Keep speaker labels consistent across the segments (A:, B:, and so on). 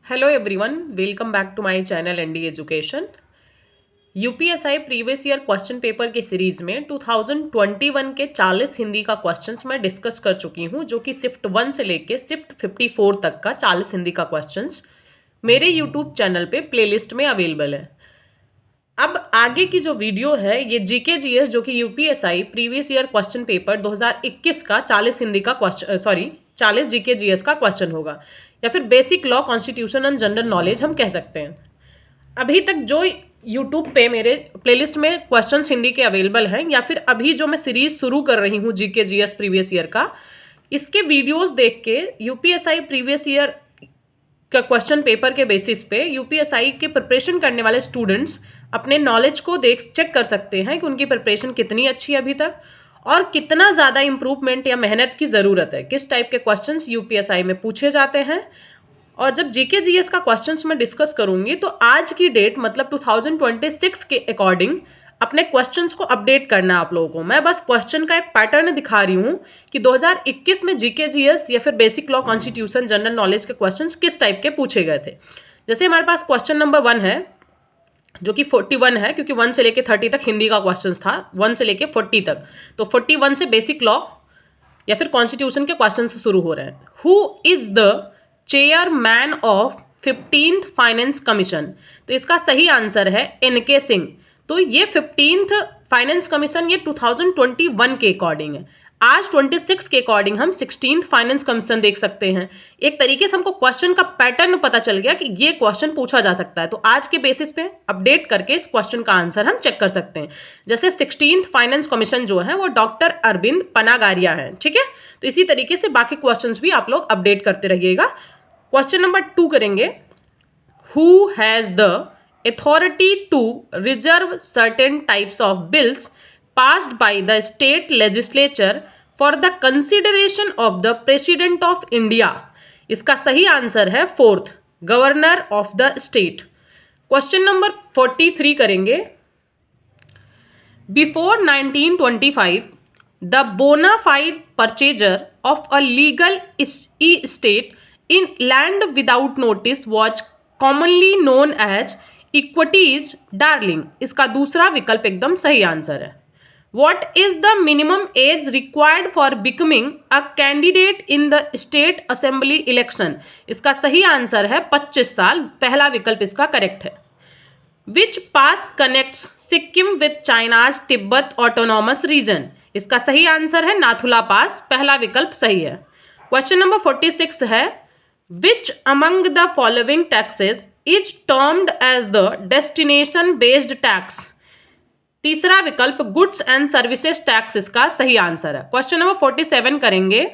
A: Hello everyone, welcome back to my channel ND Education। UPSI previous year question paper के series में 2021 के 40 हिंदी का questions मैं discuss कर चुकी हूं, जो कि शिफ्ट 1 से लेके शिफ्ट 54 तक का 40 हिंदी का क्वेश्चंस मेरे यूट्यूब चैनल पे प्लेलिस्ट में अवेलेबल है। अब आगे की जो वीडियो है ये जीके जीएस, जो कि UPSI previous year question paper 2021 का 40 हिंदी का क्वेश्चन 40 जीके जीएस का क्वेश्चन होगा, या फिर basic law, constitution and general knowledge हम कह सकते हैं। अभी तक जो यूट्यूब पे मेरे प्लेलिस्ट में क्वेश्चंस हिंदी के अवेलेबल हैं, या फिर अभी जो मैं सीरीज शुरू कर रही हूँ जीके जीएस प्रीवियस ईयर का, इसके वीडियोस देख के यूपीएसआई प्रीवियस ईयर का क्वेश्चन पेपर के बेसिस पे यूपीएसआई के प्रिपरेशन करने वाले स्टूडेंट्स अपने नॉलेज को चेक कर सकते हैं कि उनकी प्रिपरेशन कितनी अच्छी है अभी तक, और कितना ज़्यादा इम्प्रूवमेंट या मेहनत की ज़रूरत है, किस टाइप के क्वेश्चंस यूपीएसआई में पूछे जाते हैं। और जब जीके जीएस का क्वेश्चंस मैं डिस्कस करूंगी तो आज की डेट मतलब 2026 के अकॉर्डिंग अपने क्वेश्चंस को अपडेट करना है आप लोगों को। मैं बस क्वेश्चन का एक पैटर्न दिखा रही हूँ कि 2021 में जीके जीएस या फिर basic law, constitution, general knowledge के क्वेश्चंस किस टाइप के पूछे गए थे। जैसे हमारे पास क्वेश्चन नंबर 1 है, जो कि 41 है, क्योंकि 1 से लेके 30 तक हिंदी का क्वेश्चन था, 1 से लेके 40 तक। तो 41 से बेसिक लॉ या फिर कॉन्स्टिट्यूशन के क्वेश्चन शुरू हो रहे हैं। Who is the chairman of 15th finance commission? तो इसका सही आंसर है एनके सिंह। तो ये 15th फाइनेंस कमीशन ये 2021 के अकॉर्डिंग है। आज 26 के अकॉर्डिंग हम 16th फाइनेंस कमीशन देख सकते हैं। एक तरीके से हमको क्वेश्चन का पैटर्न पता चल गया कि ये क्वेश्चन पूछा जा सकता है, तो आज के बेसिस पे अपडेट करके इस क्वेश्चन का आंसर हम चेक कर सकते हैं। जैसे 16th फाइनेंस कमीशन जो है वो डॉक्टर अरविंद पनागारिया है, ठीक है। तो इसी तरीके से बाकी क्वेश्चन भी आप लोग अपडेट करते रहिएगा। क्वेश्चन नंबर 2 करेंगे। Who has the authority to reserve certain types of bills passed by the state legislature for the consideration of the president of India? इसका सही आंसर है 4th, governor of the state. Question number 43 करेंगे। Before 1925 the bona fide purchaser of a legal estate in land without notice was commonly known as equities darling। इसका दूसरा विकल्प एकदम सही answer है। What is the minimum age required for becoming a candidate in the state assembly election? इसका सही answer है 25 साल, पहला विकल्प इसका करेक्ट है। Which pass connects Sikkim with China's Tibet autonomous region? इसका सही आंसर है नाथुला पास, पहला विकल्प सही है। क्वेश्चन नंबर 46 है। Which among the following taxes is termed as the destination based tax? तीसरा विकल्प गुड्स एंड सर्विसेज टैक्स इसका सही आंसर है। क्वेश्चन नंबर 47 करेंगे,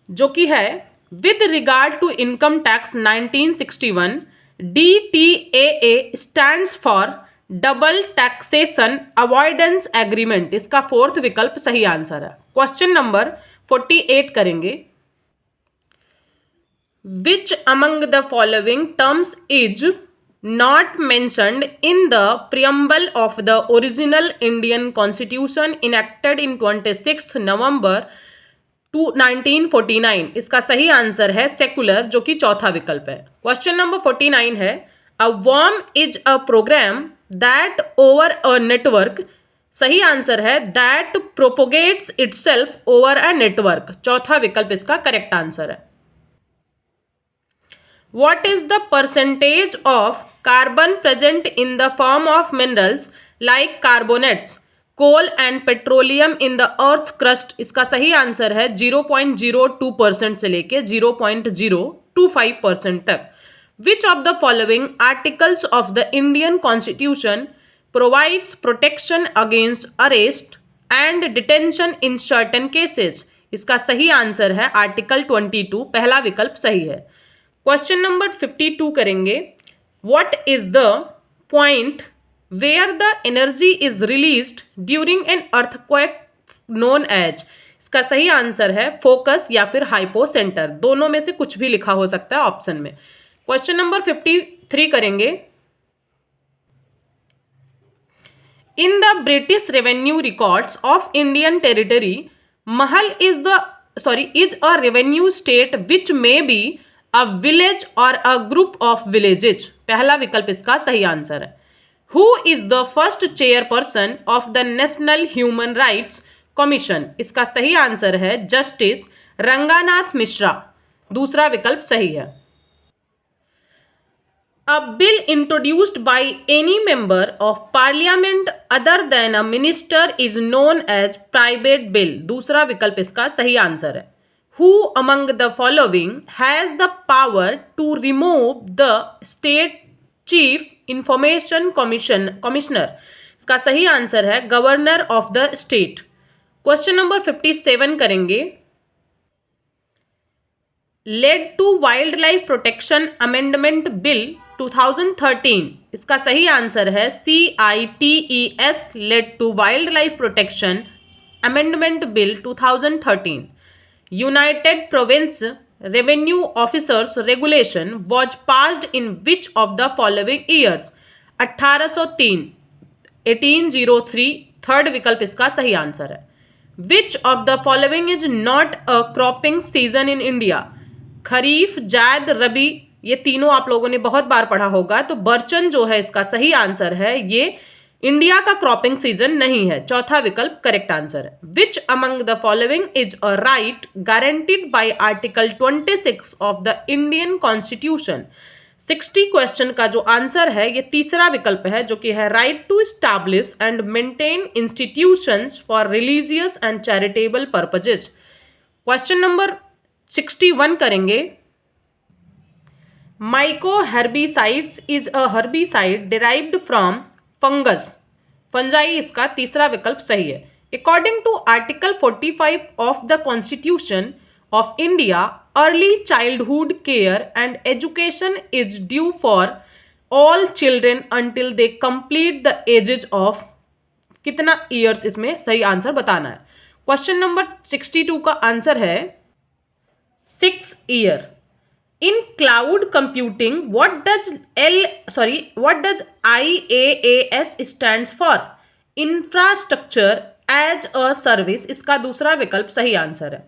A: जो कि है with regard to income tax 1961 DTAA stands for double taxation avoidance agreement. इसका 4th विकल्प सही आंसर है। क्वेश्चन नंबर 48 करेंगे। Which among the following terms is not mentioned in the preamble of the original Indian Constitution enacted in 26th November 1949? इसका सही answer है secular, जो कि चौथा विकल्प है। क्वेश्चन नंबर 49 है। A worm is a program that over a network. सही आंसर है that propagates itself over a network, चौथा विकल्प इसका करेक्ट आंसर है। What is the percentage of carbon present in the form of minerals like carbonates, coal and petroleum in the earth's crust? इसका सही answer है 0.02% से लेके 0.025% तक। Which of the following articles of the Indian Constitution provides protection against arrest and detention in certain cases? इसका सही answer है article 22, पहला विकल्प सही है। क्वेश्चन नंबर 52 करेंगे। What is the point where the energy is released during an earthquake known as? इसका सही आंसर है फोकस या फिर हाइपो सेंटर, दोनों में से कुछ भी लिखा हो सकता है ऑप्शन में। क्वेश्चन नंबर 53 करेंगे। In the British revenue records of Indian territory mahal is a revenue state which may be a village or a group of villages, पहला विकल्प इसका सही आंसर है। Who is the first chairperson of the national human rights commission, इसका सही answer है justice Ranganath Mishra, दूसरा विकल्प सही है। A bill introduced by any member of parliament other than a minister is known as private bill, दूसरा विकल्प इसका सही आंसर है। Who among the following has the power to remove the state chief information commissioner, इसका सही answer है governor of the state. Question number 57 करेंगे। Led to wildlife protection amendment bill 2013, इसका सही आंसर है CITES, led to wildlife protection amendment bill 2013। United Provinces revenue officers regulation was passed in which of the following years, 1803, 1803, third विकल्प इसका सही answer है। Which of the following is not a cropping season in India, kharif, zaid, rabi, ये तीनों आप लोगों ने बहुत बार पढ़ा होगा, तो बर्चन जो है इसका सही आंसर है, ये इंडिया का क्रॉपिंग सीजन नहीं है, चौथा विकल्प करेक्ट आंसर है। Which among the following is a right guaranteed bye article 26 of the Indian constitution, 60 question का जो आंसर है ये तीसरा विकल्प है, जो कि है right to establish and maintain institutions for religious and charitable purposes. Question number 61 करेंगे। Mycoherbicides is a herbicide derived from fungus, fungi, इसका तीसरा विकल्प सही है। According to article 45 of the constitution of India, early childhood care and education is due for all children until they complete the ages of, कितना years, इसमें सही answer बताना है। क्वेश्चन नंबर 62 का आंसर है 6 year. In cloud computing, what does IaaS stands for? Infrastructure as a service, इसका दूसरा विकल्प सही आंसर है।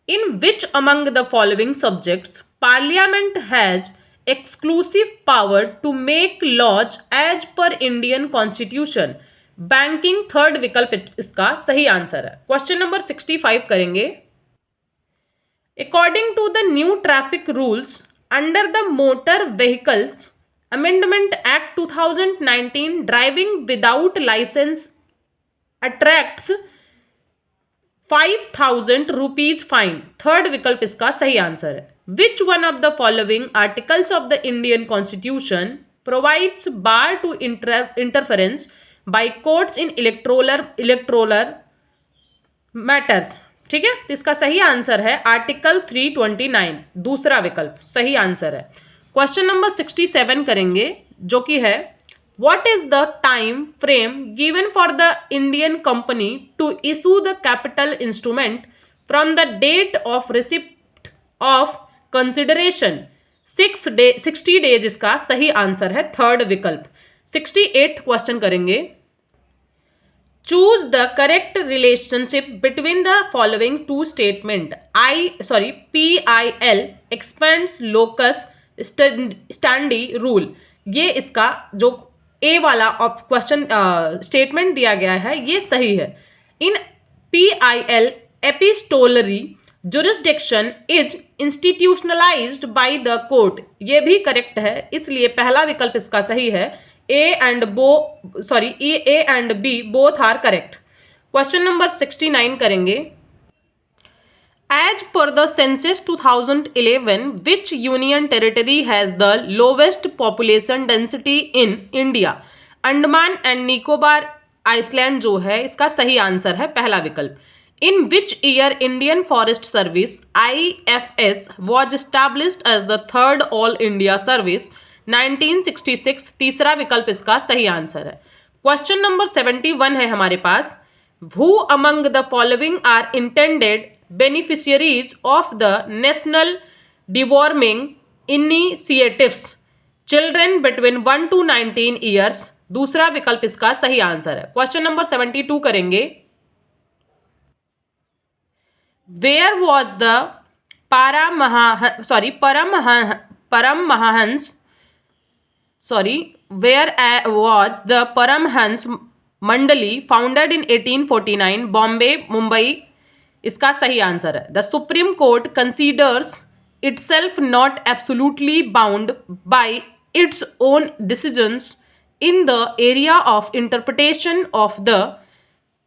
A: In which among the following subjects Parliament has exclusive power to make laws as per Indian Constitution? Banking, third विकल्प इसका सही answer है। Question number 65 करेंगे। According to the new traffic rules under the Motor Vehicles Amendment Act 2019, driving without license attracts 5,000 rupees fine, third विकल्प इसका सही answer है। Which one of the following articles of the Indian Constitution provides bar to interference by courts in electoral matters? ठीक है, तो इसका सही answer है आर्टिकल 329, दूसरा विकल्प सही आंसर है। क्वेश्चन नंबर 67 करेंगे, जो कि है what is the time frame given for the Indian company to issue the capital instrument from the date of receipt of consideration, 60 days, इसका सही आंसर है थर्ड विकल्प। 68 क्वेश्चन करेंगे। Choose the correct relationship between the following two statement. PIL expands locus standi rule. ये इसका जो ए वाला question statement दिया गया है ये सही है। इन PIL epistolary jurisdiction is institutionalized by the court, ये भी करेक्ट है, इसलिए पहला विकल्प इसका सही है। A and B both are correct. Question number 69 करेंगे। As per the census 2011, which union territory has the lowest population density in India? Andaman and Nicobar island जो है इसका सही आंसर है पहला विकल्प। In which year Indian Forest Service IFS was established as the third All India Service? 1966, तीसरा विकल्प इसका सही आंसर है। क्वेश्चन नंबर 71 है हमारे पास। Who among the following are intended beneficiaries of the National Deworming Initiatives? Children between 1 to 19 years, दूसरा विकल्प इसका सही आंसर है। क्वेश्चन नंबर 72 करेंगे। Where was the Paramahans, where was the Paramhans Mandali founded in 1849? Bombay, Mumbai इसका सही answer है. The Supreme Court considers itself not absolutely bound by its own decisions in the area of interpretation of the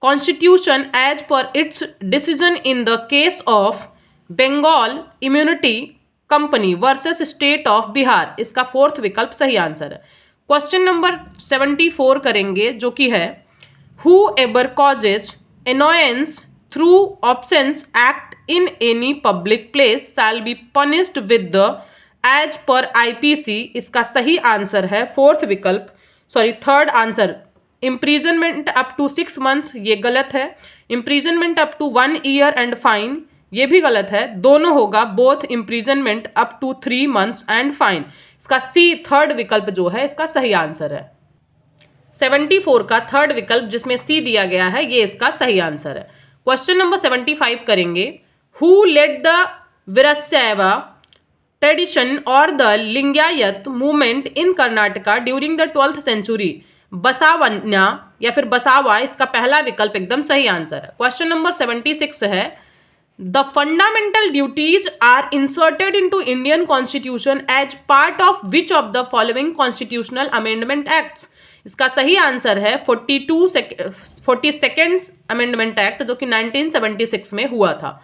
A: Constitution as per its decision in the case of Bengal Immunity Company versus state of Bihar. इसका fourth विकल्प सही answer है. Question number 74 करेंगे जो कि है who ever causes annoyance through obscene act in any public place shall be punished with the as per IPC. इसका सही आंसर है फोर्थ विकल्प, third answer imprisonment up to 6 months, ये गलत है. Imprisonment up to 1 year and fine, ये भी गलत है. दोनों होगा both imprisonment up to 3 months and fine. इसका सी थर्ड विकल्प जो है इसका सही आंसर है. 74 का थर्ड विकल्प जिसमें सी दिया गया है ये इसका सही आंसर है. क्वेश्चन नंबर 75 करेंगे. Who led the Veerashaiva tradition और the Lingayat movement in Karnataka during the 12th century? Basavanna या फिर बसावा, इसका पहला विकल्प एकदम सही आंसर है. क्वेश्चन नंबर 76 है the fundamental duties are inserted into Indian constitution as part of which of the following constitutional amendment acts? इसका सही आंसर है 42nd अमेंडमेंट एक्ट जो कि 1976 में हुआ था.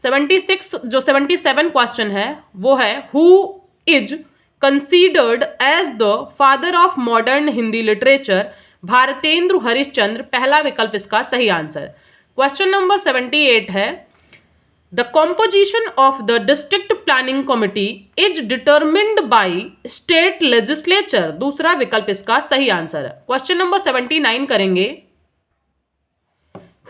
A: 77 क्वेश्चन है वो है who is considered as the father of modern Hindi literature? Bharatendra Harishchandra, पहला विकल्प इसका सही आंसर. क्वेश्चन नंबर 78 है the composition of the district planning committee is determined by state legislature? दूसरा विकल्प इसका सही आंसर है. क्वेश्चन नंबर 79 करेंगे.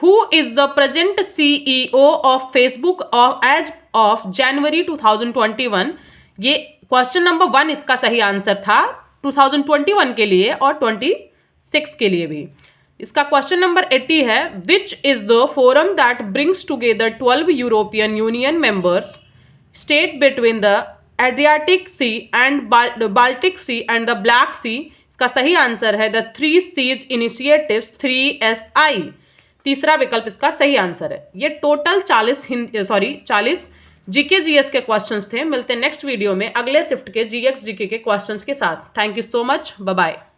A: Who is the present CEO of Facebook as of January 2021? ये क्वेश्चन नंबर 1 इसका सही आंसर था 2021 के लिए और 26 के लिए भी. इसका क्वेश्चन नंबर 80 है which is the forum that brings together 12 European Union members state between the Adriatic Sea and Baltic Sea and the Black Sea? इसका सही आंसर है द 3 Seas इनिशिएटिव 3SI. तीसरा विकल्प इसका सही आंसर है. ये टोटल 40 जीके जीएस के क्वेश्चंस थे. मिलते हैं नेक्स्ट वीडियो में अगले शिफ्ट के GX GK के क्वेश्चंस के साथ. Thank you so much. Bye bye.